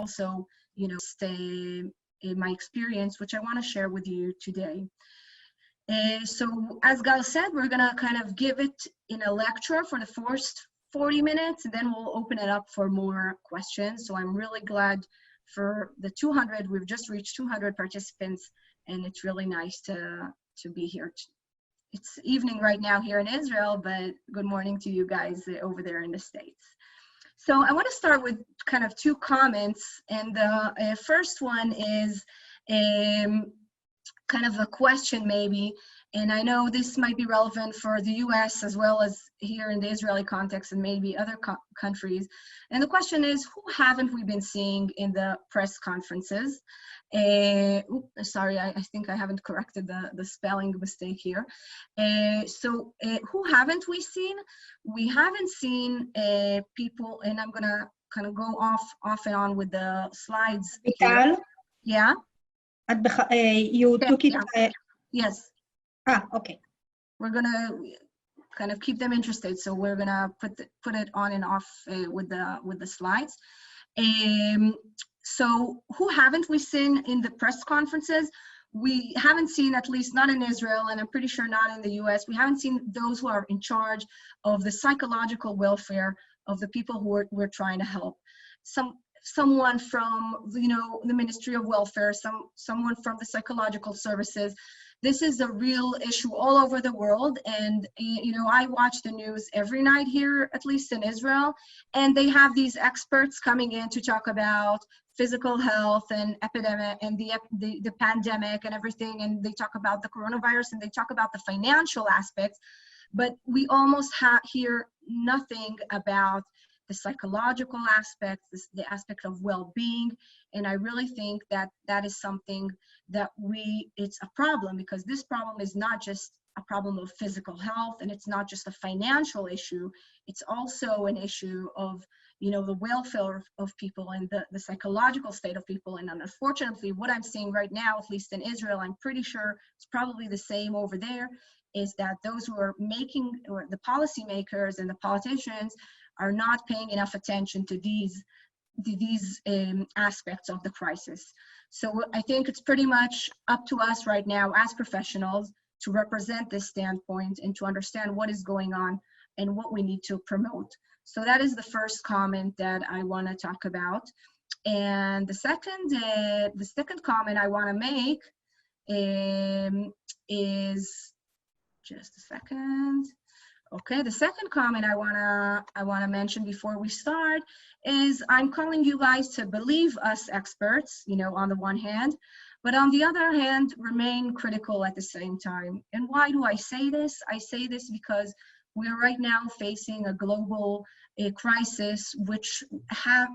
also, you know, stay in my experience, which I want to share with you today. So as Gal said, we're gonna kind of give it in a lecture for the first 40 minutes, and then we'll open it up for more questions. So I'm really glad for the 200, we've just reached 200 participants, and it's really nice to be here. It's evening right now here in Israel, but good morning to you guys over there in the States. So I want to start with kind of two comments, and the first one is kind of a question maybe, and I know this might be relevant for the US as well as here in the Israeli context and maybe other countries. And the question is, who haven't we been seeing in the press conferences? Sorry, I think I haven't corrected the spelling mistake here. Who haven't we seen? We haven't seen people, and I'm gonna kind of go off and on with the slides here. Yeah. You took it. Yes. Okay. We're gonna kind of keep them interested, so we're gonna put it on and off with the slides. So who haven't we seen in the press conferences? We haven't seen, at least not in Israel, and I'm pretty sure not in the US, we haven't seen those who are in charge of the psychological welfare of the people who we're trying to help. Someone from, you know, the Ministry of Welfare, someone from the psychological services. This is a real issue all over the world, and you know, I watch the news every night here, at least in Israel, and they have these experts coming in to talk about physical health and epidemic and the pandemic and everything, and they talk about the coronavirus and they talk about the financial aspects, but we almost hear nothing about the psychological aspects, the aspect of well-being. And I really think that that is something that it's a problem, because this problem is not just a problem of physical health, and it's not just a financial issue. It's also an issue of, you know, the welfare of people and the psychological state of people. And unfortunately, what I'm seeing right now, at least in Israel, I'm pretty sure it's probably the same over there, is that those who are making, or the policymakers and the politicians, are not paying enough attention to these aspects of the crisis. So I think it's pretty much up to us right now as professionals to represent this standpoint and to understand what is going on and what we need to promote. So that is the first comment that I want to talk about. And the second comment I want to make is, just a second. Okay, the second comment I wanna mention before we start is, I'm calling you guys to believe us experts, you know, on the one hand, but on the other hand, remain critical at the same time. And why do I say this? I say this because we're right now facing a global crisis, which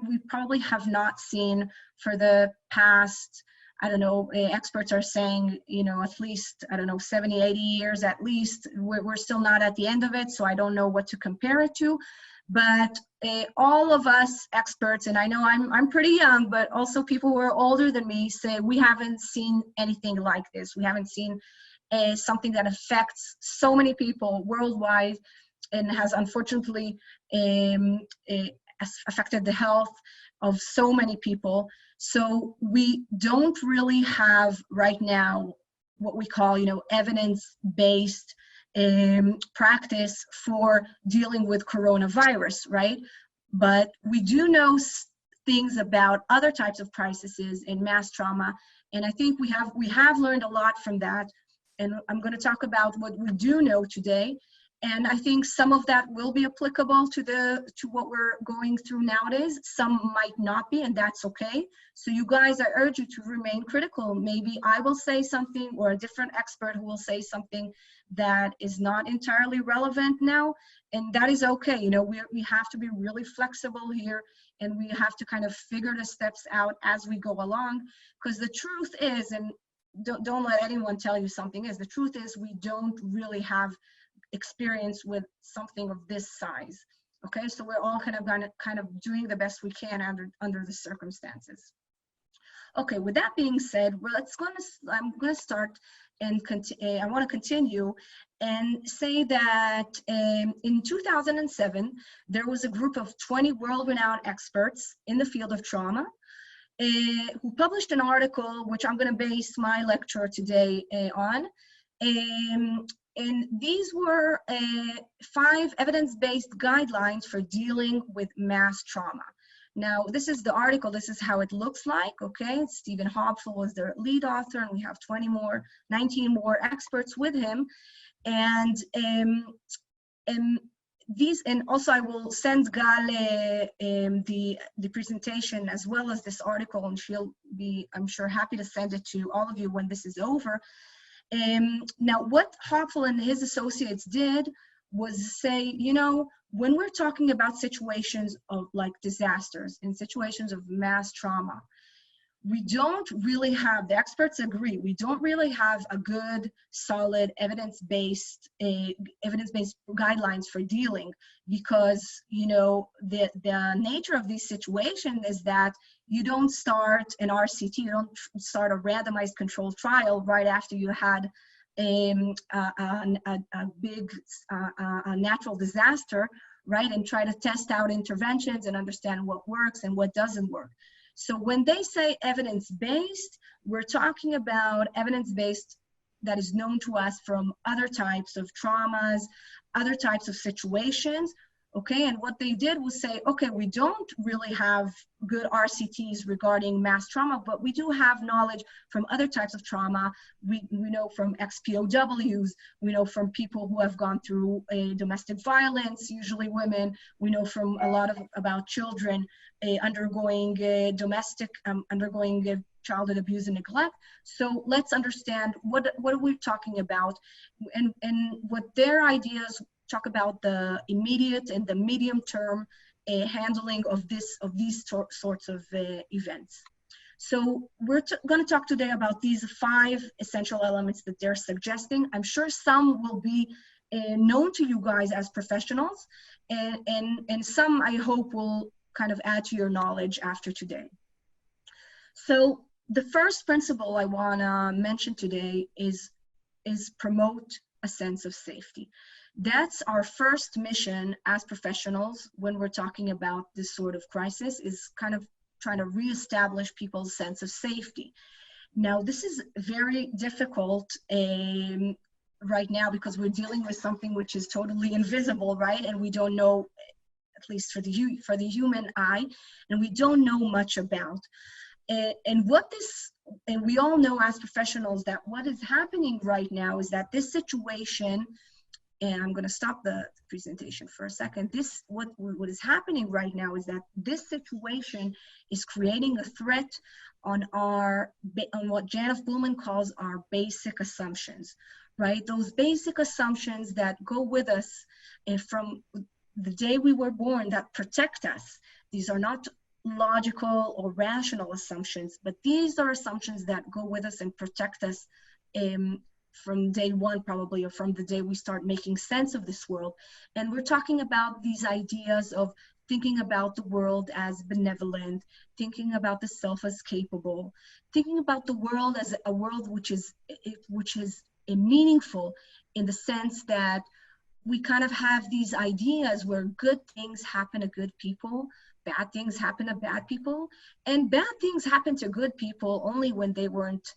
we probably have not seen for the past, I don't know, experts are saying, you know, at least, I don't know, 70, 80 years at least. We're still not at the end of it, so I don't know what to compare it to. But all of us experts, and I know I'm pretty young, but also people who are older than me say we haven't seen anything like this. We haven't seen something that affects so many people worldwide and has unfortunately affected the health of so many people. So we don't really have right now what we call, you know, evidence-based practice for dealing with coronavirus, right? But we do know things about other types of crises and mass trauma, and I think we have learned a lot from that. And I'm going to talk about what we do know today. And I think some of that will be applicable to what we're going through nowadays. Some might not be, and that's okay. So you guys, I urge you to remain critical. Maybe I will say something, or a different expert who will say something that is not entirely relevant now, and that is okay. You know, we have to be really flexible here, and we have to kind of figure the steps out as we go along, because the truth is, and don't let anyone tell you something is, the truth is we don't really have experience with something of this size. Okay, so we're all kind of doing the best we can under the circumstances. Okay, with that being said, I'm going to start and I want to continue and say that in 2007 there was a group of 20 world-renowned experts in the field of trauma, who published an article, which I'm going to base my lecture today on. And these were 5 evidence-based guidelines for dealing with mass trauma. Now, this is the article. This is how it looks like, okay? Stephen Hopful was their lead author, and we have 19 more experts with him. And these, and also I will send Gal the presentation as well as this article, and she'll be, I'm sure, happy to send it to all of you when this is over. Now, what Hopful and his associates did was say, you know, when we're talking about situations of like disasters and situations of mass trauma, we don't really have, the experts agree, we don't really have a good, solid, evidence-based guidelines for dealing, because, you know, the nature of these situations is that you don't start an RCT, you don't start a randomized controlled trial right after you had a big natural disaster, right, and try to test out interventions and understand what works and what doesn't work. So when they say evidence-based, we're talking about evidence-based that is known to us from other types of traumas, other types of situations, okay? And what they did was say, okay, we don't really have good RCTs regarding mass trauma, but we do have knowledge from other types of trauma. We know from ex-POWs, we know from people who have gone through domestic violence, usually women. We know from a lot about children undergoing childhood abuse and neglect. So let's understand what are we talking about, and what their ideas talk about the immediate and the medium term handling of these sorts of events. So we're going to talk today about these 5 essential elements that they're suggesting. I'm sure some will be known to you guys as professionals, and some I hope will kind of add to your knowledge after today. So the first principle I want to mention today is promote a sense of safety. That's our first mission as professionals when we're talking about this sort of crisis, is kind of trying to reestablish people's sense of safety. Now, this is very difficult right now because we're dealing with something which is totally invisible, right? And we don't know, at least for the human eye, and we don't know much about. And we all know as professionals that what is happening right now is that this situation, and I'm going to stop the presentation for a second. What is happening right now is that this situation is creating a threat on what Janet Bullman calls our basic assumptions, right? Those basic assumptions that go with us from the day we were born, that protect us. These are not logical or rational assumptions, but these are assumptions that go with us and protect us from day one, probably, or from the day we start making sense of this world. And we're talking about these ideas of thinking about the world as benevolent, thinking about the self as capable, thinking about the world as a world which is meaningful, in the sense that we kind of have these ideas where good things happen to good people, bad things happen to bad people, and bad things happen to good people only when they weren't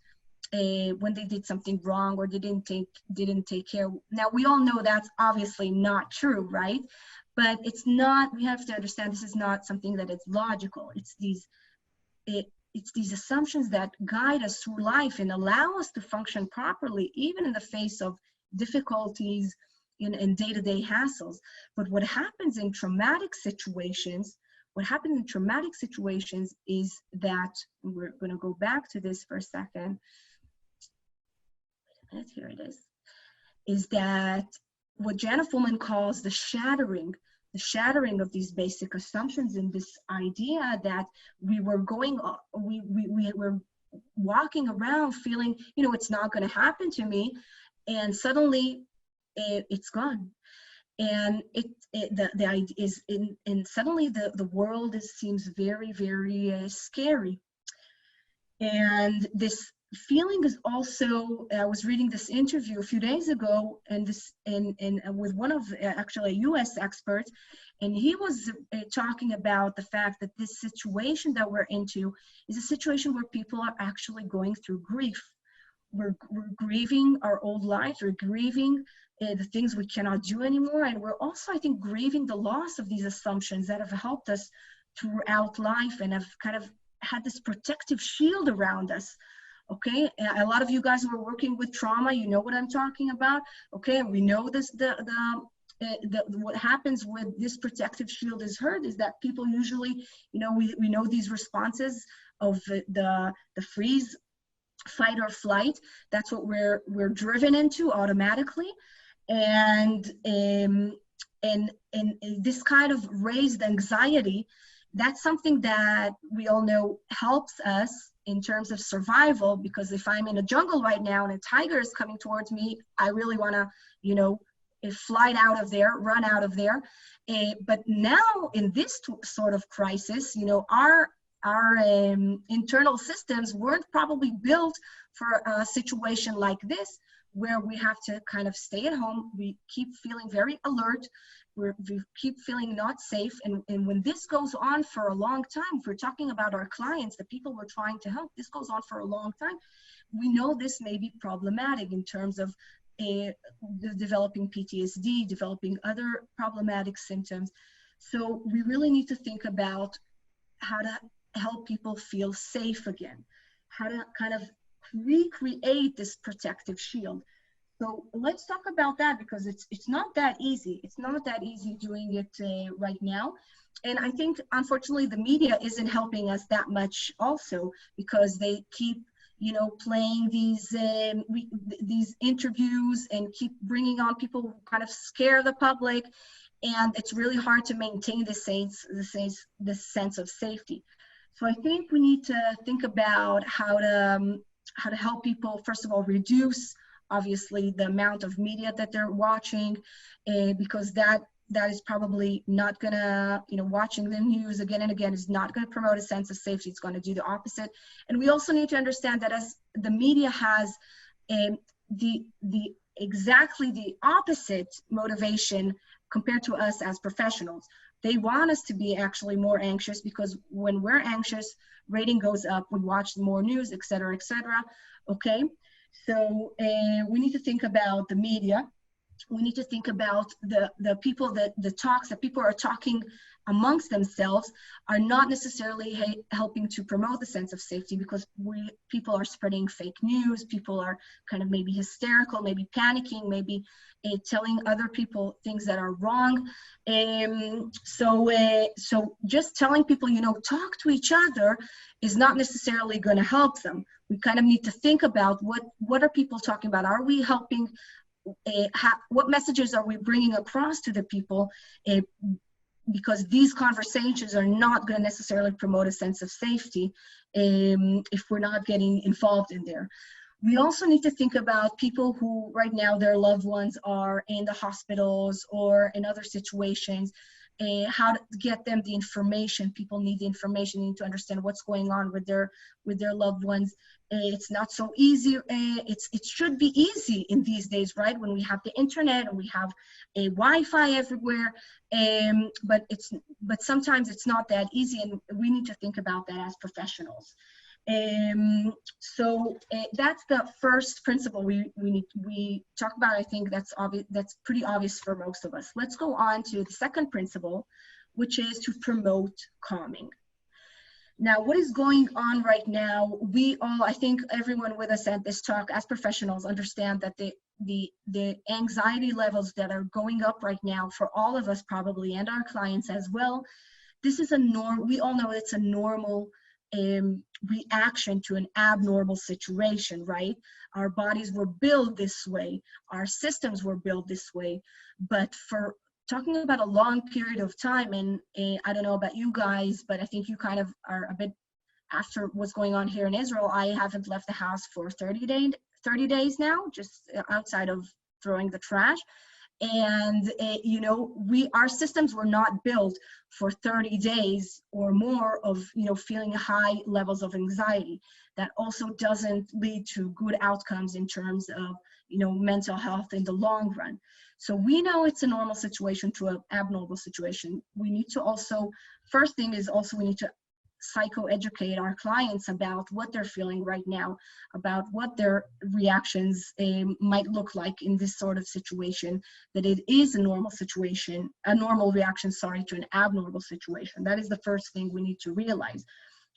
when they did something wrong or didn't take care. Now, we all know that's obviously not true, right? But it's not, we have to understand this is not something that is logical. It's these assumptions that guide us through life and allow us to function properly, even in the face of difficulties in day-to-day hassles. But what happens in traumatic situations, is that, we're going to go back to this for a second. Here it is that what Janet Bullman calls the shattering of these basic assumptions, and this idea that we were walking around feeling, it's not going to happen to me, and suddenly it's gone. And the idea is, and suddenly the world seems very, very scary. And this feeling is also, I was reading this interview a few days ago, and with one of actually a US expert, and he was talking about the fact that this situation that we're into is a situation where people are actually going through grief. We're grieving our old lives, we're grieving the things we cannot do anymore, and we're also, I think, grieving the loss of these assumptions that have helped us throughout life and have kind of had this protective shield around us. Okay, a lot of you guys who are working with trauma, you know what I'm talking about. Okay, we know this. What happens when this protective shield is hurt is that people usually, you know, we know these responses of the freeze, fight or flight. That's what we're driven into automatically, and this kind of raised anxiety, that's something that we all know helps us in terms of survival, because if I'm in a jungle right now and a tiger is coming towards me, I really want to, you know, fly out of there, run out of there. But now in this sort of crisis, you know, our internal systems weren't probably built for a situation like this, where we have to kind of stay at home. We keep feeling very alert. We keep feeling not safe. And when this goes on for a long time, if we're talking about our clients, the people we're trying to help, this goes on for a long time, we know this may be problematic in terms of developing PTSD, developing other problematic symptoms. So we really need to think about how to help people feel safe again, how to kind of recreate this protective shield. So let's talk about that, because it's not that easy. It's not that easy doing it right now. And I think, unfortunately, the media isn't helping us that much also, because they keep, you know, playing these interviews and keep bringing on people who kind of scare the public. And it's really hard to maintain this sense of safety. So I think we need to think about how to help people, first of all, reduce, obviously, the amount of media that they're watching, because that is probably not gonna, you know, watching the news again and again is not gonna promote a sense of safety. It's gonna do the opposite. And we also need to understand that as the media has exactly the opposite motivation compared to us as professionals. They want us to be actually more anxious, because when we're anxious, rating goes up, we watch more news, et cetera, okay? So we need to think about the media. We need to think about the people the talks that people are talking amongst themselves are not necessarily helping to promote the sense of safety, because people are spreading fake news. People are kind of maybe hysterical, maybe panicking, maybe telling other people things that are wrong. So just telling people, you know, talk to each other is not necessarily going to help them. We kind of need to think about what are people talking about? Are we helping? What messages are we bringing across to the people? Because these conversations are not going to necessarily promote a sense of safety if we're not getting involved in there. We also need to think about people who right now their loved ones are in the hospitals or in other situations, how to get them the information. People need the information, need to understand what's going on with their loved ones. It's not so easy. It should be easy in these days, right? When we have the internet and we have a Wi-Fi everywhere, but sometimes it's not that easy, and we need to think about that as professionals. So that's the first principle we talk about. I think that's obvious. That's pretty obvious for most of us. Let's go on to the second principle, which is to promote calming. Now, what is going on right now? I think everyone with us at this talk as professionals understand that the anxiety levels that are going up right now for all of us probably, and our clients as well, this is we all know it's a normal reaction to an abnormal situation, right? Our bodies were built this way, our systems were built this way, but for talking about a long period of time, and I don't know about you guys, but I think you kind of are a bit, after what's going on here in Israel, I haven't left the house for 30 days now, just outside of throwing the trash. And you know, our systems were not built for 30 days or more of, you know, feeling high levels of anxiety. That also doesn't lead to good outcomes in terms of, you know, mental health in the long run. So we know it's a normal situation to an abnormal situation. We need to also, first thing is also we need to psychoeducate our clients about what they're feeling right now, about what their reactions might look like in this sort of situation, that it is a normal situation, a normal reaction, sorry, to an abnormal situation. That is the first thing we need to realize,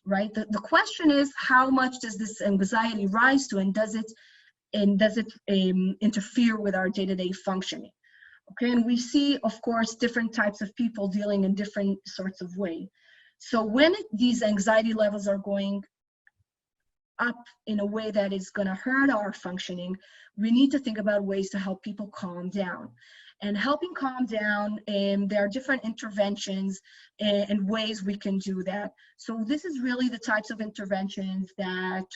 right? The question is, how much does this anxiety rise to, and does it interfere with our day-to-day functioning? Okay, and we see, of course, different types of people dealing in different sorts of ways. So when these anxiety levels are going up in a way that is going to hurt our functioning, we need to think about ways to help people calm down. And helping calm down, there are different interventions and ways we can do that. So this is really the types of interventions that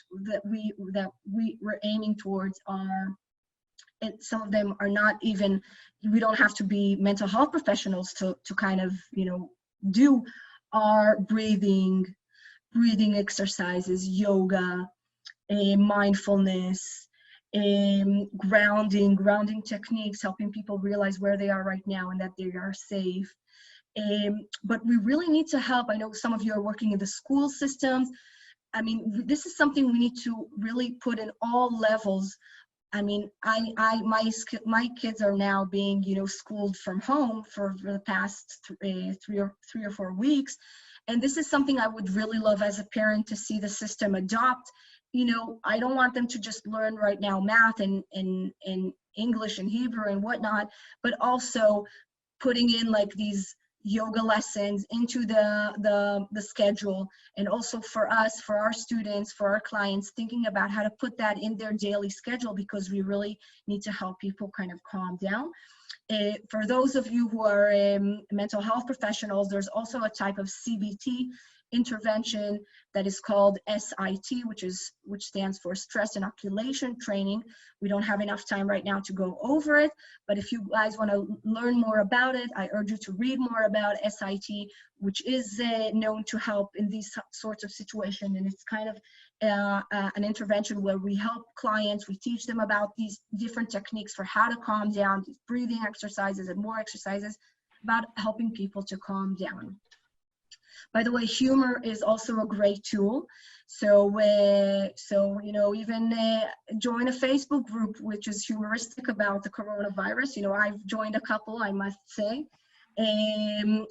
we're aiming towards. And some of them are not even, we don't have to be mental health professionals to kind of, you know, do our breathing exercises, yoga, mindfulness, grounding techniques, helping people realize where they are right now and that they are safe. But we really need to help. I know some of you are working in the school systems. I mean, this is something we need to really put in all levels. I mean, my kids are now being, you know, schooled from home for the past three or 4 weeks. And this is something I would really love as a parent to see the system adopt. You know, I don't want them to just learn right now math and English and Hebrew and whatnot, but also putting in like these yoga lessons into the schedule, and also for us, for our students, for our clients, thinking about how to put that in their daily schedule, because we really need to help people kind of calm down. For those of you who are mental health professionals, there's also a type of CBT intervention that is called SIT, which stands for stress inoculation training. We don't have enough time right now to go over it, but if you guys want to learn more about it, I urge you to read more about SIT, which is known to help in these sorts of situations. And it's kind of an intervention where we help clients, we teach them about these different techniques for how to calm down, these breathing exercises and more exercises about helping people to calm down. By the way, humor is also a great tool. So you know, even join a Facebook group which is humoristic about the coronavirus. You know, I've joined a couple, I must say. And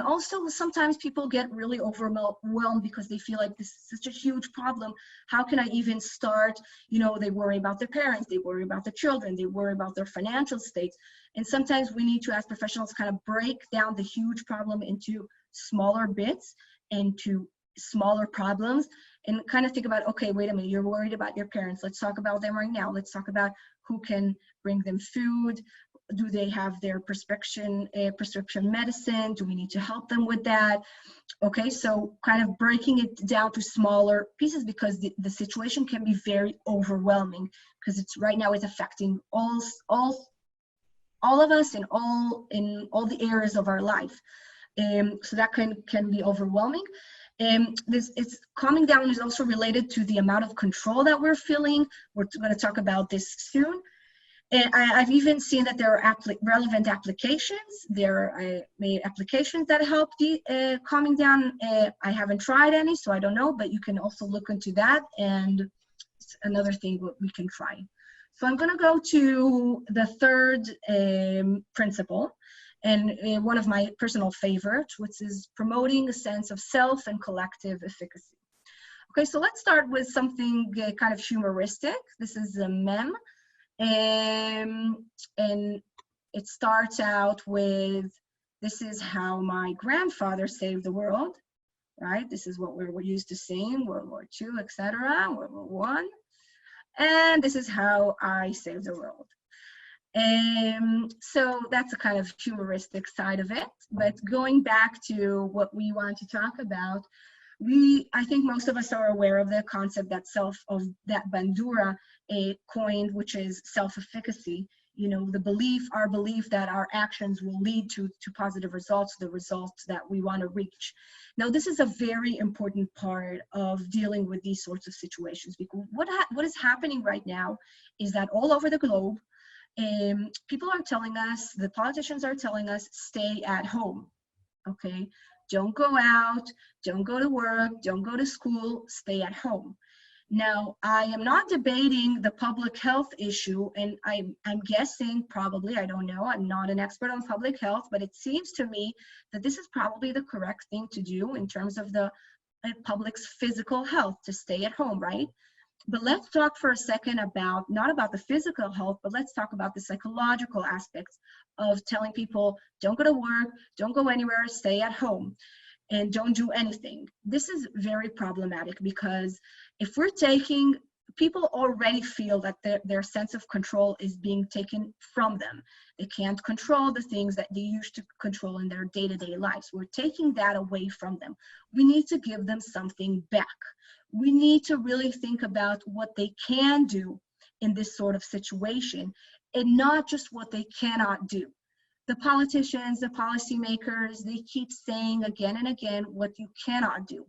also sometimes people get really overwhelmed because they feel like this is such a huge problem. How can I even start? You know, they worry about their parents, they worry about the children, they worry about their financial states. And sometimes we need to, as professionals, kind of break down the huge problem into smaller bits, into smaller problems, and kind of think about, okay, wait a minute, you're worried about your parents. Let's talk about them right now. Let's talk about who can bring them food. Do they have their prescription medicine? Do we need to help them with that? Okay, so kind of breaking it down to smaller pieces, because the situation can be very overwhelming, because it's right now it's affecting all of us in all the areas of our life. So that can be overwhelming. It's calming down is also related to the amount of control that we're feeling. We're going to talk about this soon. And I've even seen that there are relevant applications. There are applications that help calming down. I haven't tried any, so I don't know, but you can also look into that, and it's another thing what we can try. So I'm going to go to the third principle, and one of my personal favorites, which is promoting a sense of self and collective efficacy. Okay, so let's start with something kind of humoristic. This is a meme. And it starts out with, this is how my grandfather saved the world, right? This is what we're used to seeing, World War II, etc., World War I. And this is how I saved the world. So that's a kind of humoristic side of it. But going back to what we want to talk about, I think most of us are aware of the concept that Bandura coined, which is self-efficacy. you know, our belief that our actions will lead to positive results, the results that we want to reach. Now, this is a very important part of dealing with these sorts of situations, because what is happening right now is that all over the globe, people are telling us, the politicians are telling us, stay at home, okay? Don't go out, don't go to work, don't go to school, stay at home. Now, I am not debating the public health issue, and I'm guessing probably, I don't know, I'm not an expert on public health, but it seems to me that this is probably the correct thing to do in terms of the public's physical health, to stay at home, right? But let's talk for a second about, not about the physical health, but let's talk about the psychological aspects of telling people, don't go to work, don't go anywhere, stay at home, and don't do anything. This is very problematic, because if we're taking, people already feel that their sense of control is being taken from them. They can't control the things that they used to control in their day-to-day lives. We're taking that away from them. We need to give them something back. We need to really think about what they can do in this sort of situation, and not just what they cannot do. The politicians, the policymakers, they keep saying again and again what you cannot do.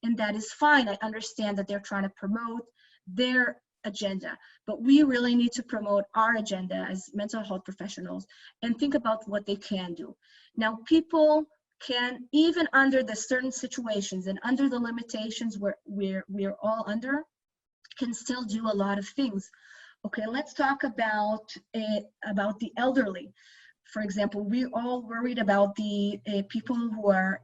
And that is fine. I understand that they're trying to promote their agenda, but we really need to promote our agenda as mental health professionals and think about what they can do. Now, people can, even under the certain situations and under the limitations we're all under, can still do a lot of things. Okay, let's talk about the elderly. For example, we're all worried about the people who are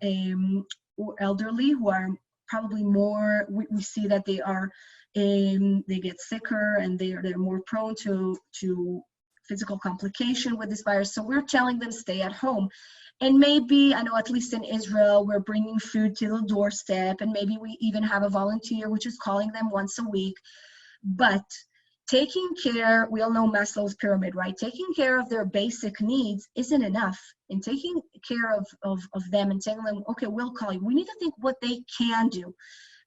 elderly, who are probably more, we see that they are, they get sicker, and they're more prone to physical complication with this virus. So we're telling them stay at home. And maybe, I know at least in Israel, we're bringing food to the doorstep, and maybe we even have a volunteer which is calling them once a week. But taking care, we all know Maslow's pyramid, right? Taking care of their basic needs isn't enough. And taking care of them and telling them, okay, we'll call you. We need to think what they can do.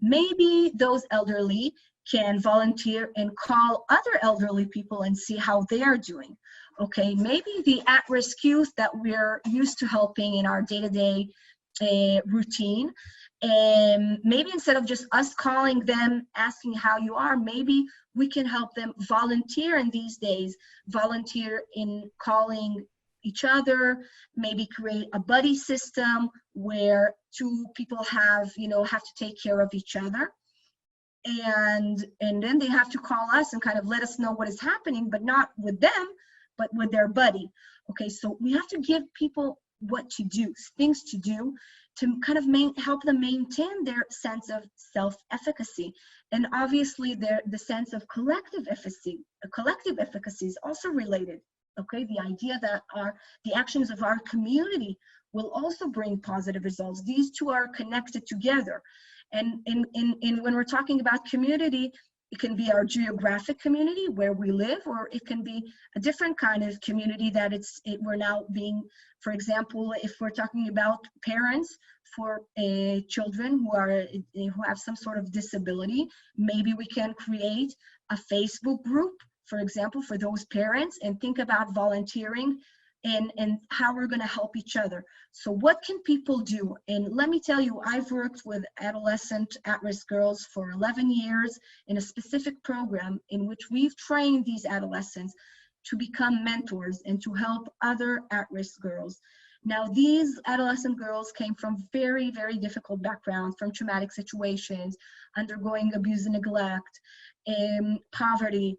Maybe those elderly can volunteer and call other elderly people and see how they are doing. Okay, maybe the at-risk youth that we're used to helping in our day-to-day routine, and maybe instead of just us calling them, asking how you are, maybe we can help them volunteer in these days, volunteer in calling each other, maybe create a buddy system where two people have to take care of each other. And then they have to call us and kind of let us know what is happening, but not with them, but with their buddy. Okay, so we have to give people what to do, things to do, to kind of help them maintain their sense of self-efficacy. And obviously the sense of collective efficacy is also related. Okay, the idea that the actions of our community will also bring positive results. These two are connected together. And when we're talking about community, it can be our geographic community where we live, or it can be a different kind of community that we're now being, for example, if we're talking about parents for children who have some sort of disability, maybe we can create a Facebook group, for example, for those parents, and think about volunteering and how we're going to help each other. So what can people do? And let me tell you, I've worked with adolescent at-risk girls for 11 years in a specific program in which we've trained these adolescents to become mentors and to help other at-risk girls. Now, these adolescent girls came from very, very difficult backgrounds, from traumatic situations, undergoing abuse and neglect, poverty,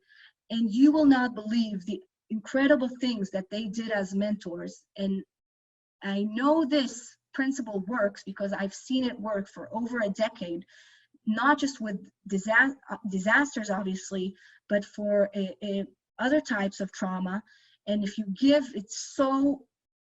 and you will not believe the incredible things that they did as mentors. And I know this principle works because I've seen it work for over a decade, not just with disasters, obviously, but for other types of trauma. And if you give, it's so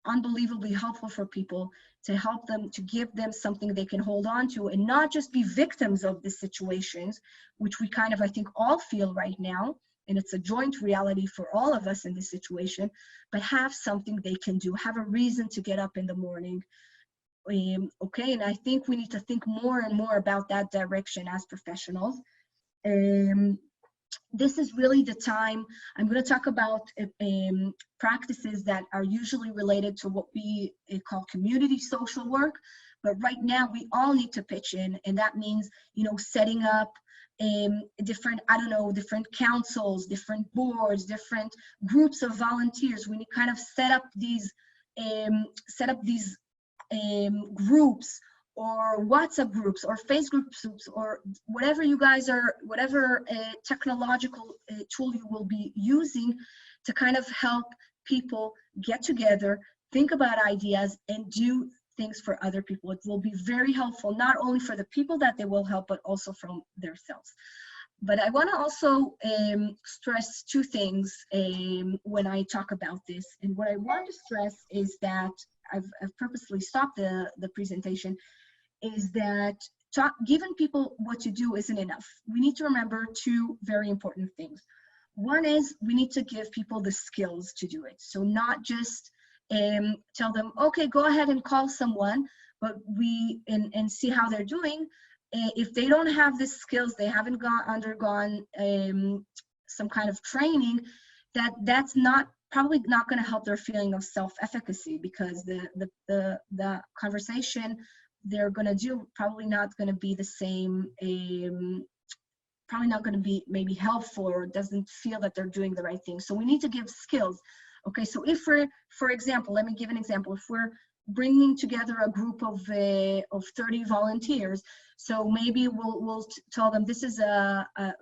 unbelievably helpful for people to help them, to give them something they can hold on to and not just be victims of the situations, which we kind of, I think, all feel right now. And it's a joint reality for all of us in this situation, but have something they can do, have a reason to get up in the morning. Okay, and I think we need to think more and more about that direction as professionals. this is really the time. I'm going to talk about practices that are usually related to what we call community social work. But right now, we all need to pitch in, and that means, you know, setting up different, I don't know, different councils, different boards, different groups of volunteers. We need kind of set up these groups, or WhatsApp groups, or Facebook groups, or whatever you guys are, whatever technological tool you will be using to kind of help people get together, think about ideas, and do things for other people. It will be very helpful, not only for the people that they will help, but also from themselves. But I want to also stress two things when I talk about this. And what I want to stress is that I've purposely stopped the presentation, is that giving people what to do isn't enough. We need to remember two very important things. One is we need to give people the skills to do it. So not just tell them, okay, go ahead and call someone, but and see how they're doing. If they don't have the skills, they haven't undergone some kind of training, that's probably not going to help their feeling of self-efficacy, because the conversation they're going to do probably not going to be the same, probably not going to be maybe helpful, or doesn't feel that they're doing the right thing. So we need to give skills. Okay, so if we're, for example, let me give an example. If we're bringing together a group of 30 volunteers, so maybe we'll tell them, this is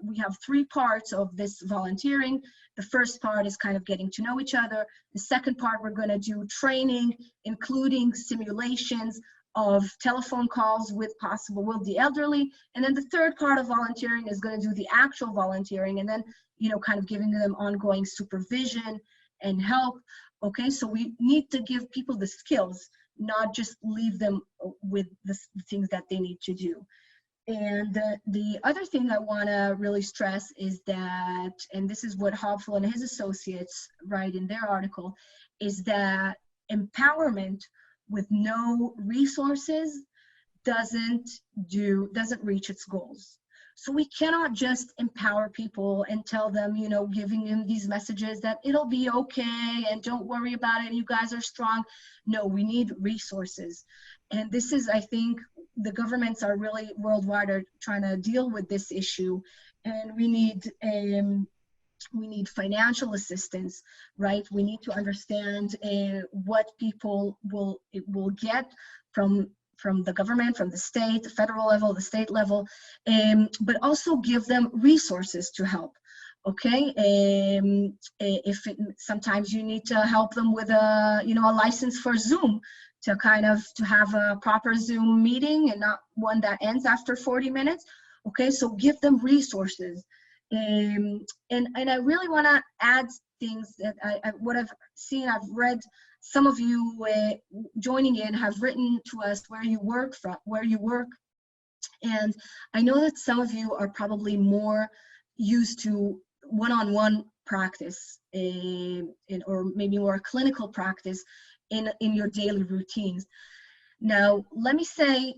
we have 3 parts of this volunteering. The first part is kind of getting to know each other. The second part, we're going to do training, including simulations of telephone calls with the elderly. And then the third part of volunteering is going to do the actual volunteering, and then, you know, kind of giving them ongoing supervision and help. Okay, so we need to give people the skills, not just leave them with the things that they need to do. And the other thing I want to really stress is that, and this is what Haruv and his associates write in their article, is that empowerment with no resources doesn't reach its goals. So we cannot just empower people and tell them, you know, giving them these messages that it'll be okay and don't worry about it, you guys are strong. No, we need resources. And this is, I think, the governments are really worldwide are trying to deal with this issue, and we need financial assistance, right? We need to understand what people will get from the government, from the state, the federal level, the state level, but also give them resources to help. Okay, sometimes you need to help them with a license for Zoom to have a proper Zoom meeting and not one that ends after 40 minutes. Okay, so give them resources. And I really want to add things that what I've seen, I've read. Some of you joining in have written to us where you work, and I know that some of you are probably more used to one-on-one practice, or maybe more clinical practice in your daily routines. Now, let me say,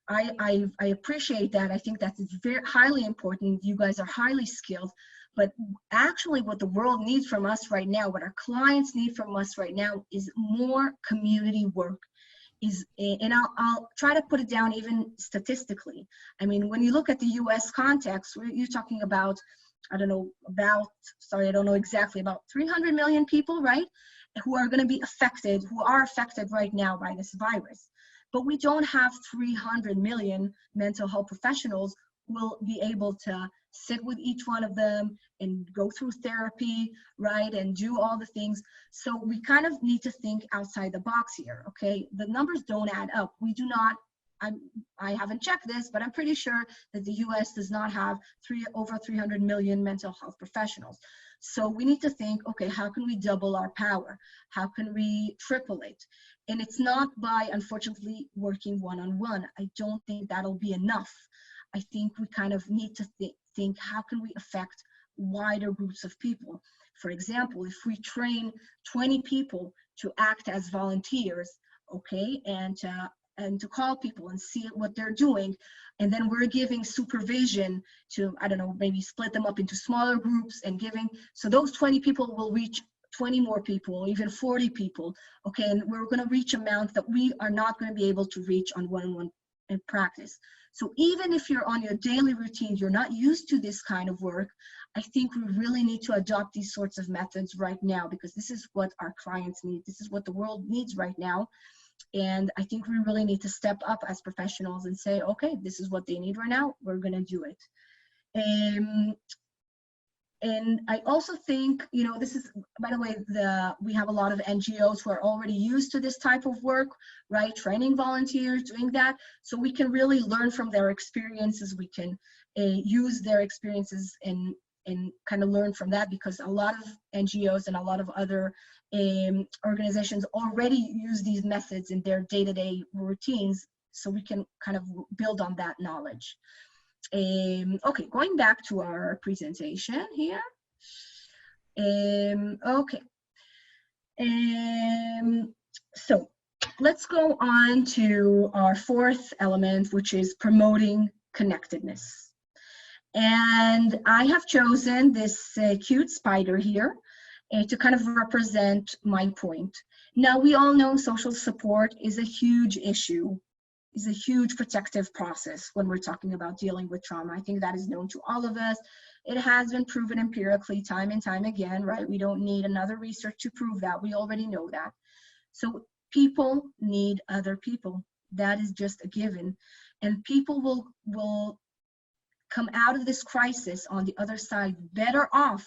I appreciate that. I think that's very highly important. You guys are highly skilled, but actually what the world needs from us right now, what our clients need from us right now, is more community work. And I'll try to put it down even statistically. I mean, when you look at the US context, you're talking about, I don't know exactly, about 300 million people, right? Who are gonna be affected, who are affected right now by this virus. But we don't have 300 million mental health professionals who will be able to sit with each one of them and go through therapy, right, and do all the things. So we kind of need to think outside the box here, okay? The numbers don't add up. We do not, I haven't checked this, but I'm pretty sure that the US does not have over 300 million mental health professionals. So we need to think, okay, how can we double our power? How can we triple it? And it's not by, unfortunately, working one-on-one. I don't think that'll be enough. I think we kind of need to think, how can we affect wider groups of people? For example, if we train 20 people to act as volunteers, okay, and and to call people and see what they're doing. And then we're giving supervision to, I don't know, maybe split them up into smaller groups and giving, so those 20 people will reach 20 more people, even 40 people, okay? And we're gonna reach amounts that we are not gonna be able to reach on one-on-one in practice. So even if you're on your daily routine, you're not used to this kind of work, I think we really need to adopt these sorts of methods right now, because this is what our clients need. This is what the world needs right now. And I think we really need to step up as professionals and say, okay, this is what they need right now. We're going to do it. And I also think, you know, this is, by the way, we have a lot of NGOs who are already used to this type of work, right? Training volunteers, doing that. So we can really learn from their experiences. We can use their experiences and kind of learn from that, because a lot of NGOs and a lot of other organizations already use these methods in their day-to-day routines. So we can kind of build on that knowledge. Okay, going back to our presentation here. Okay. So let's go on to our fourth element, which is promoting connectedness. And I have chosen this cute spider here to kind of represent my point. Now, we all know social support is a huge issue, is a huge protective process when we're talking about dealing with trauma. I think that is known to all of us. It has been proven empirically time and time again, right? We don't need another research to prove that. We already know that. So people need other people. That is just a given. And people will come out of this crisis on the other side better off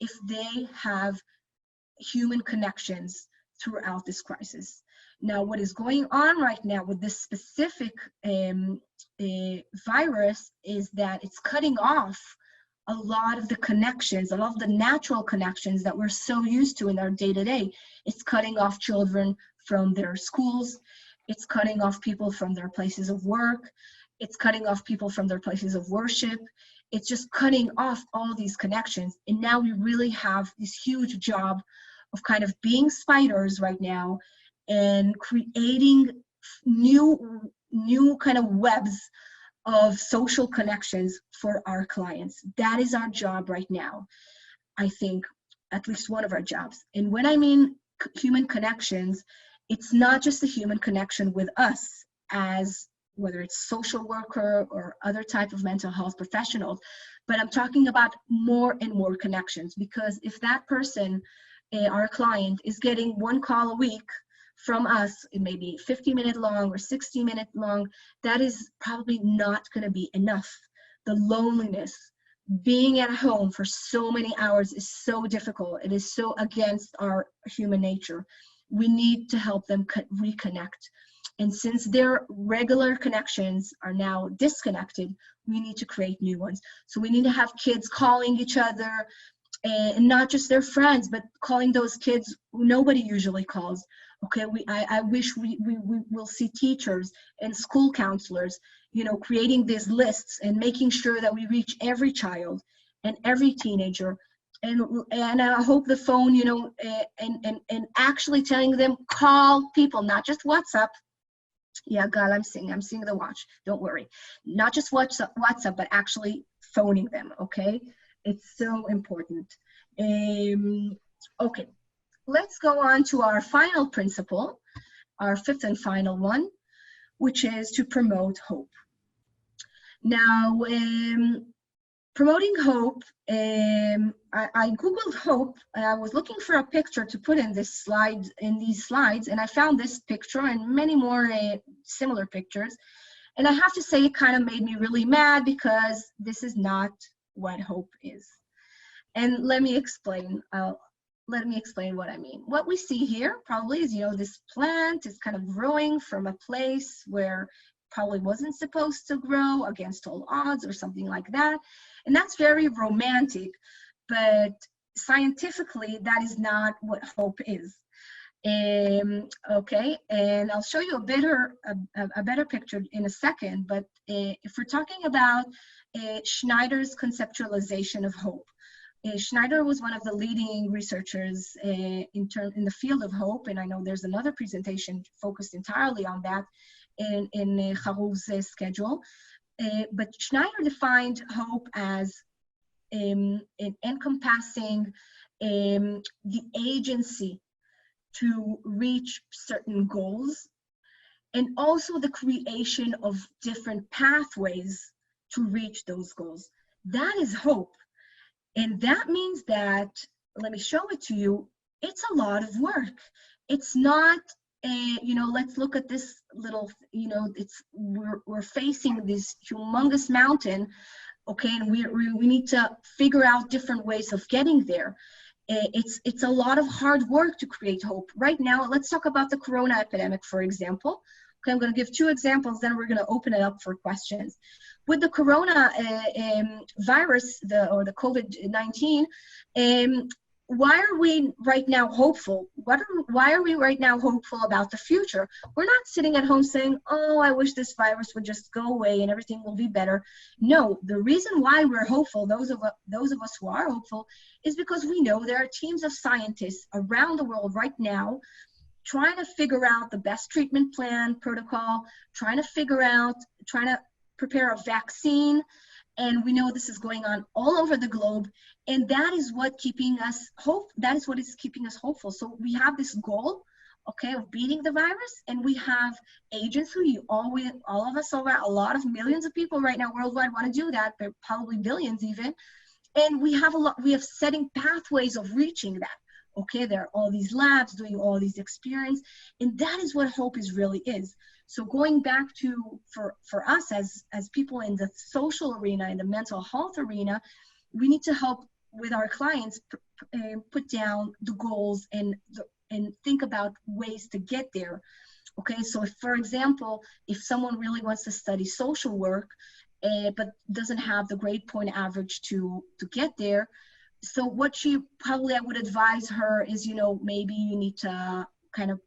if they have human connections throughout this crisis. Now, what is going on right now with this specific virus is that it's cutting off a lot of the connections, a lot of the natural connections that we're so used to in our day-to-day. It's cutting off children from their schools. It's cutting off people from their places of work. It's cutting off people from their places of worship. It's just cutting off all these connections. And now we really have this huge job of kind of being spiders right now and creating new kind of webs of social connections for our clients. That is our job right now. I think at least one of our jobs. And when I mean human connections, it's not just a human connection with us as whether it's social worker or other type of mental health professionals, but I'm talking about more and more connections, because if that person, our client, is getting one call a week from us, it may be 50-minute long or 60-minute long, that is probably not going to be enough. The loneliness, being at home for so many hours is so difficult. It is so against our human nature. We need to help them reconnect. And since their regular connections are now disconnected, we need to create new ones. So we need to have kids calling each other, and not just their friends, but calling those kids who nobody usually calls. Okay, I wish we will see teachers and school counselors, you know, creating these lists and making sure that we reach every child and every teenager. And I hope the phone, you know, and actually telling them, call people, not just WhatsApp. Yeah, God, I'm seeing the watch. Don't worry. Not just WhatsApp, but actually phoning them, okay? It's so important. Okay, let's go on to our final principle, our fifth and final one, which is to promote hope. Now, promoting hope, I Googled hope, and I was looking for a picture to put in these slides, and I found this picture and many more similar pictures. And I have to say, it kind of made me really mad, because this is not what hope is. And let me explain what I mean. What we see here probably is, you know, this plant is kind of growing from a place where probably wasn't supposed to grow, against all odds or something like that. And that's very romantic, but scientifically, that is not what hope is. Okay, and I'll show you a better picture in a second, but if we're talking about Schneider's conceptualization of hope, Schneider was one of the leading researchers in the field of hope, and I know there's another presentation focused entirely on that. in Haruv's schedule. But Schneider defined hope as encompassing the agency to reach certain goals, and also the creation of different pathways to reach those goals. That is hope. And that means that, let me show it to you, it's a lot of work. It's not, let's look at this little, we're facing this humongous mountain, okay, and we need to figure out different ways of getting there. It's a lot of hard work to create hope. Right now, let's talk about the corona epidemic, for example. Okay, I'm going to give 2 examples, then we're going to open it up for questions. With the corona virus, or the COVID-19, why are we right now hopeful? Why are we right now hopeful about the future? We're not sitting at home saying, oh, I wish this virus would just go away and everything will be better. No, the reason why we're hopeful, those of us who are hopeful, is because we know there are teams of scientists around the world right now trying to figure out the best treatment plan, protocol, trying to prepare a vaccine. And we know this is going on all over the globe. And that is what keeping us that is what is keeping us hopeful. So we have this goal, okay, of beating the virus, and we have agents who all of us, a lot of millions of people right now worldwide want to do that, but probably billions even. And we have setting pathways of reaching that. Okay, there are all these labs doing all these experiments, and that is what hope really is. So going back to, for us as people in the social arena, in the mental health arena, we need to help with our clients put down the goals and think about ways to get there. Okay, so if, for example, if someone really wants to study social work, but doesn't have the grade point average to get there, so what I would advise her is, maybe you need to kind of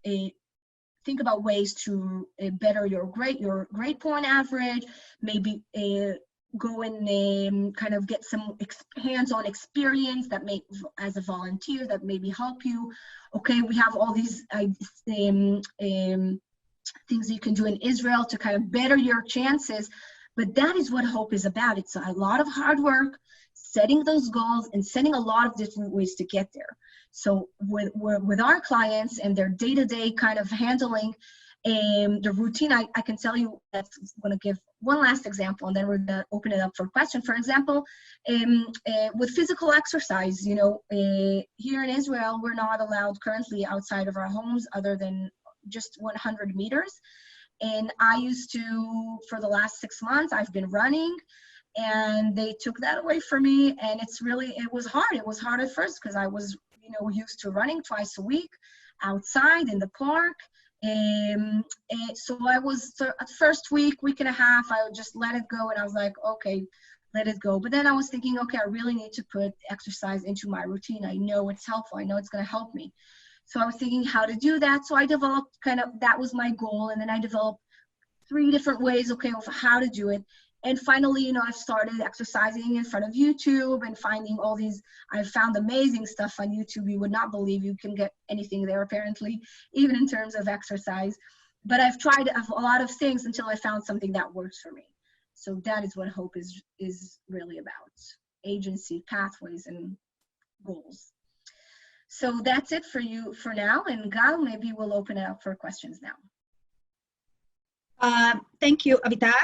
think about ways to better your grade point average, maybe go and kind of get some hands-on experience as a volunteer that maybe help you. Okay, we have all these things you can do in Israel to kind of better your chances, but that is what hope is about. It's a lot of hard work, setting those goals and setting a lot of different ways to get there. So with our clients and their day-to-day kind of handling the routine, I can tell you, that's going to give one last example, and then we're going to open it up for questions. For example, with physical exercise, here in Israel, we're not allowed currently outside of our homes other than just 100 meters. And I used to, for the last 6 months, I've been running, and they took that away from me. And it was hard. It was hard at first because I was, used to running twice a week outside in the park. And so at first week and a half, I would just let it go. And I was like, okay, let it go. But then I was thinking, okay, I really need to put exercise into my routine. I know it's helpful. I know it's going to help me. So I was thinking how to do that. So I developed that was my goal. And then I developed 3 different ways, of how to do it. And finally, I started exercising in front of YouTube and finding all these, I found amazing stuff on YouTube. You would not believe you can get anything there, apparently, even in terms of exercise. But I've tried a lot of things until I found something that works for me. So that is what hope is really about: agency, pathways, and goals. So that's it for you for now. And Gal, maybe we'll open it up for questions now. Thank you, Avital.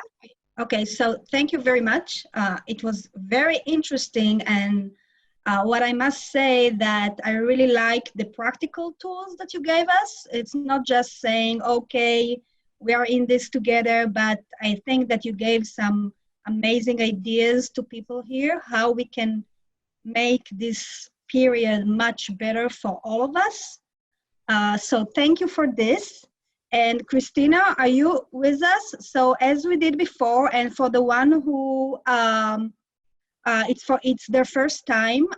Okay, so thank you very much. It was very interesting, and what I must say that I really like the practical tools that you gave us. It's not just saying, okay, we are in this together, but I think that you gave some amazing ideas to people here, how we can make this period much better for all of us. So thank you for this. And Christina, are you with us? So as we did before, and for the one who it's their first time,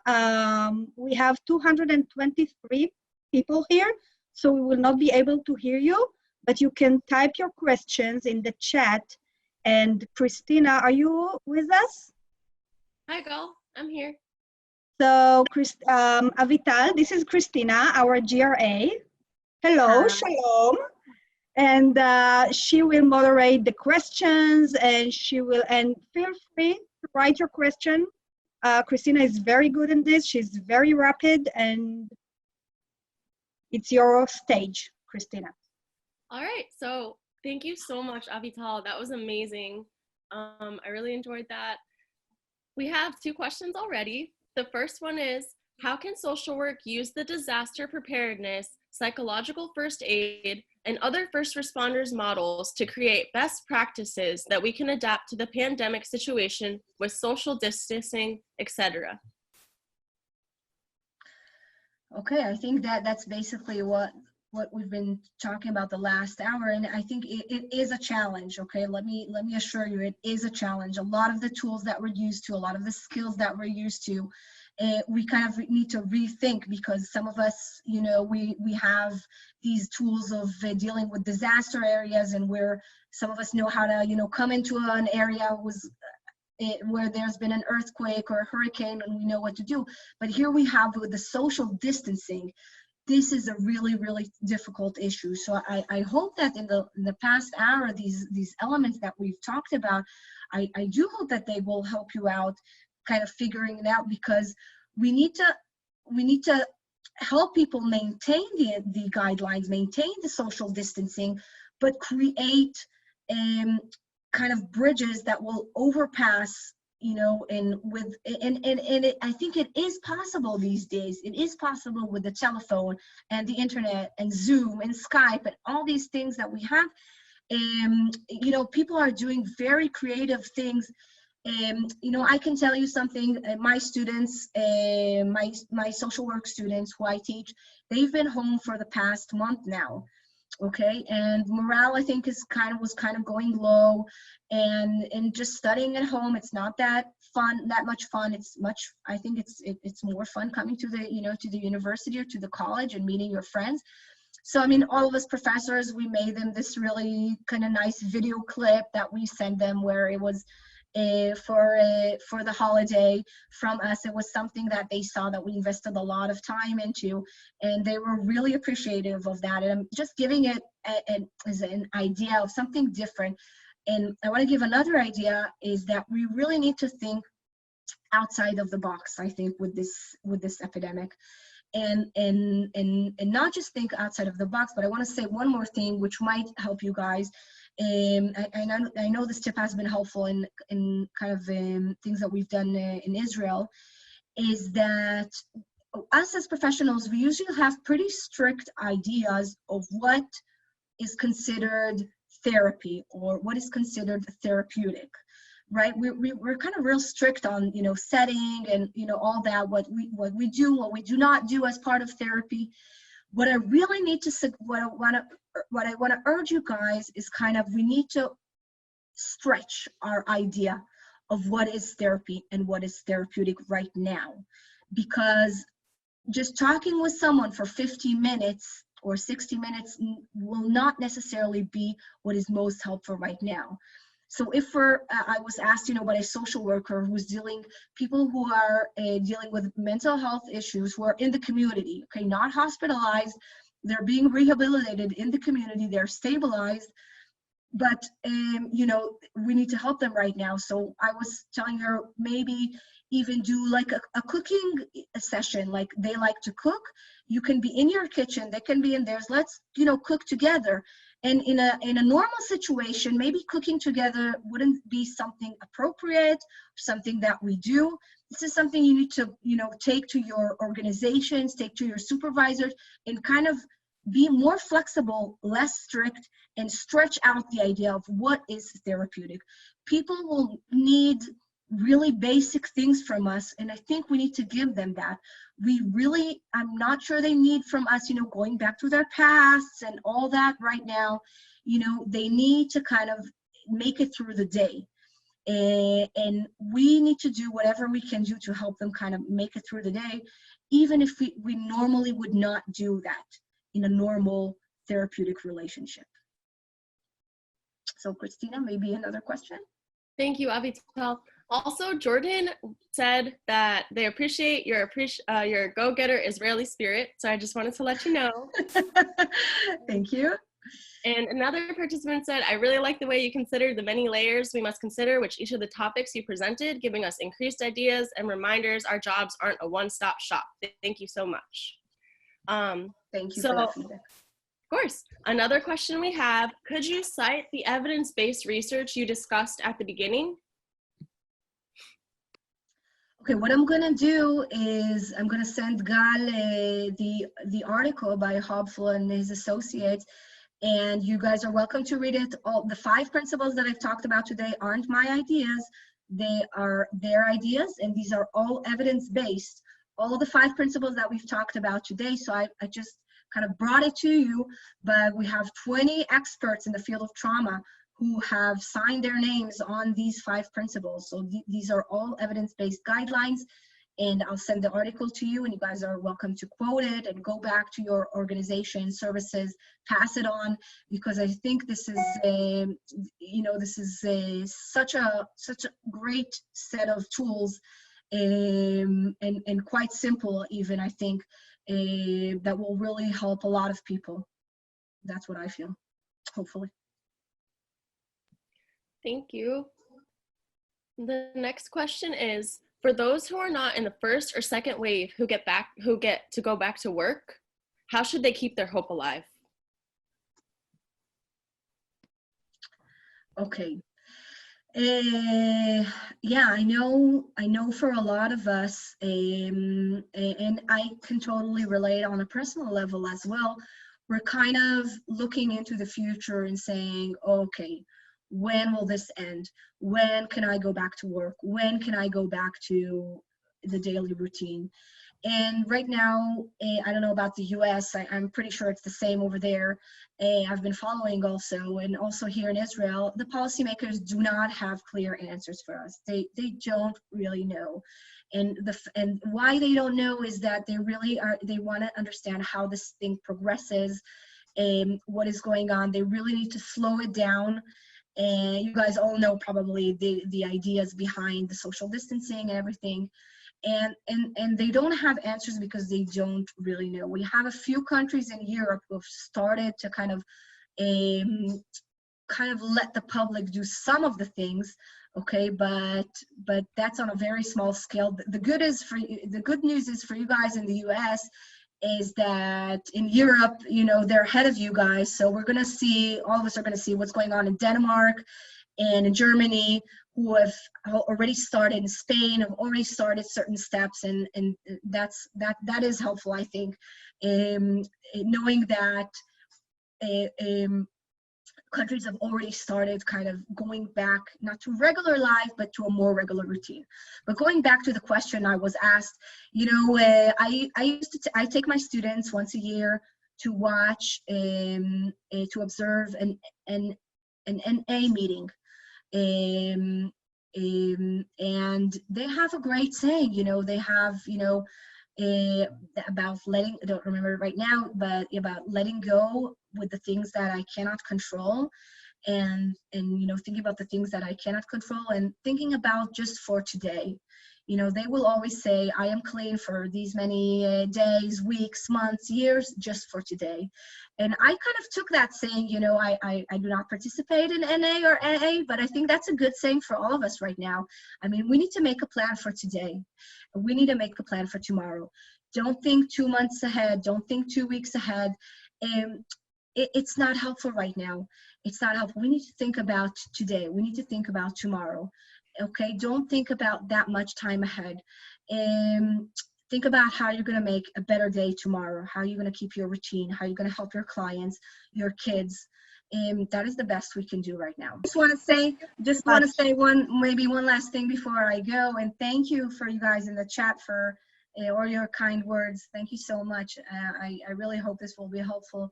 we have 223 people here, so we will not be able to hear you, but you can type your questions in the chat. And Christina, are you with us? Hi, Gal, I'm here. So Avital, this is Christina, our GRA. Hello, shalom. And she will moderate the questions, and feel free to write your question. Christina is very good in this. She's very rapid, and it's your stage, Christina. All right. So thank you so much, Avital. That was amazing. I really enjoyed that. We have 2 questions already. The first one is, how can social work use the disaster preparedness, psychological first aid, and other first responders models to create best practices that we can adapt to the pandemic situation with social distancing, etc.? Okay, I think that's basically what we've been talking about the last hour, and I think it is a challenge. Okay, let me assure you, it is a challenge. A lot of the tools that we're used to, a lot of the skills that we're used to, we kind of need to rethink, because some of us, you know, we have these tools of dealing with disaster areas, and some of us know how to, you know, come into an area where there's been an earthquake or a hurricane, and we know what to do. But here we have with the social distancing, this is a really, really difficult issue. So I hope that in the past hour, these elements that we've talked about, I do hope that they will help you out kind of figuring it out, because we need to help people maintain the guidelines, maintain the social distancing, but create kind of bridges that will overpass, you know, I think it is possible these days. It is possible with the telephone and the internet and Zoom and Skype and all these things that we have. You know, people are doing very creative things. You know, I can tell you something. My students, my social work students who I teach, they've been home for the past month now. Okay, and morale, I think, was kind of going low, and just studying at home, it's not that much fun. I think it's more fun coming to the university or to the college and meeting your friends. So I mean, all of us professors, we made them this really kind of nice video clip that we sent them, where it was for the holiday from us. It was something that they saw that we invested a lot of time into, and they were really appreciative of that. And I'm just giving it as an idea of something different. And I want to give another idea, is that we really need to think outside of the box, I think, with this epidemic. And not just think outside of the box, but I want to say one more thing which might help you guys. I know this tip has been helpful in kind of things that we've done in Israel, is that us as professionals, we usually have pretty strict ideas of what is considered therapy or what is considered therapeutic, right? We're kind of real strict on, you know, setting and, you know, all that, what we do, what we do not do as part of therapy. What I really need to, what I want to urge you guys is kind of, we need to stretch our idea of what is therapy and what is therapeutic right now. Because just talking with someone for 50 minutes or 60 minutes will not necessarily be what is most helpful right now. So if I was asked, you know, by a social worker who's people who are dealing with mental health issues, who are in the community, okay, not hospitalized, they're being rehabilitated in the community, they're stabilized, but, you know, we need to help them right now. So I was telling her, maybe even do like a cooking session, like they like to cook. You can be in your kitchen, they can be in theirs. Let's, you know, cook together. And in a normal situation, maybe cooking together wouldn't be something appropriate, something that we do. This is something you need to, you know, take to your organizations, take to your supervisors, and kind of be more flexible, less strict, and stretch out the idea of what is therapeutic. People will need really basic things from us, and I think we need to give them that. I'm not sure they need from us, you know, going back to their pasts and all that right now. You know, they need to kind of make it through the day. And we need to do whatever we can do to help them kind of make it through the day, even if we normally would not do that in a normal therapeutic relationship. So Christina, maybe another question? Thank you, Avital. Also, Jordan said that they appreciate your go-getter Israeli spirit. So I just wanted to let you know. Thank you. And another participant said, I really like the way you considered the many layers we must consider which each of the topics you presented, giving us increased ideas and reminders our jobs aren't a one-stop shop. Thank you so much. Thank you for that feedback. Of course. Another question we have, could you cite the evidence-based research you discussed at the beginning? Okay, what I'm gonna do is I'm gonna send Gal the article by Hopful and his associates, and you guys are welcome to read it. All the 5 principles that I've talked about today aren't my ideas. They are their ideas, and these are all evidence-based. All the 5 principles that we've talked about today, so I just kind of brought it to you, but we have 20 experts in the field of trauma who have signed their names on these 5 principles. So these are all evidence-based guidelines, and I'll send the article to you, and you guys are welcome to quote it and go back to your organization, services, pass it on, because I think this is a, you know, this is such a great set of tools, and quite simple even, I think, that will really help a lot of people. That's what I feel, hopefully. Thank you. The next question is, for those who are not in the first or second wave who get to go back to work, how should they keep their hope alive? Okay. Yeah, I know for a lot of us, and I can totally relate on a personal level as well, we're kind of looking into the future and saying, okay, when will this end? When can I go back to work? When can I go back to the daily routine? And right now, I don't know about the US, I'm pretty sure it's the same over there. I've been following also, and also here in Israel, the policymakers do not have clear answers for us. They don't really know. And why they don't know is that they want to understand how this thing progresses, and what is going on. They really need to slow it down. And you guys all know probably the ideas behind the social distancing and everything. And they don't have answers because they don't really know. We have a few countries in Europe who have started to kind of let the public do some of the things, okay, but that's on a very small scale. The good news is for you guys in the US is that in Europe, you know, they're ahead of you guys. So we're gonna see, all of us are gonna see what's going on in Denmark and in Germany, who have already started, in Spain have already started certain steps, and that is helpful, I think, knowing that countries have already started kind of going back, not to regular life, but to a more regular routine. But going back to the question I was asked, you know, I take my students once a year to watch, to observe an NA meeting. And they have a great saying, you know, they have, you know, about letting, I don't remember it right now, but about letting go with the things that I cannot control, and you know, thinking about the things that I cannot control, and thinking about just for today. You know, they will always say, I am clean for these many days, weeks, months, years, just for today. And I kind of took that saying, you know, I do not participate in NA or AA, but I think that's a good saying for all of us right now. I mean, we need to make a plan for today. We need to make a plan for tomorrow. Don't think 2 months ahead. Don't think 2 weeks ahead. It's not helpful right now. It's not helpful. We need to think about today. We need to think about tomorrow. Okay, don't think about that much time ahead. Think about how you're going to make a better day tomorrow, how you're going to keep your routine, how you're going to help your clients, your kids. That is the best we can do right now. Just want to say one last thing before I go, and thank you for you guys in the chat for all your kind words. Thank you so much. I really hope this will be helpful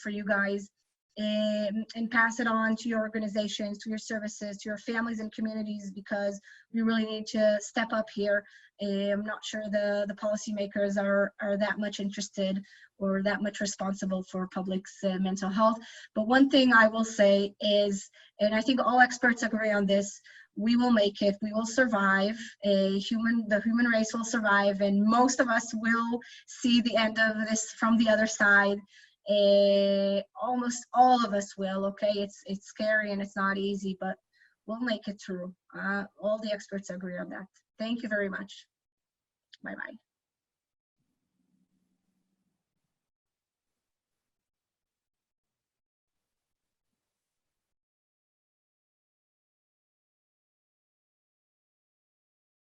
for you guys. And pass it on to your organizations, to your services, to your families and communities, because we really need to step up here. I'm not sure the policymakers are that much interested or that much responsible for public's mental health. But one thing I will say is, and I think all experts agree on this, we will make it, we will survive, the human race will survive, and most of us will see the end of this from the other side. Almost all of us will, okay? It's scary and it's not easy, but we'll make it through. All the experts agree on that. Thank you very much. Bye-bye.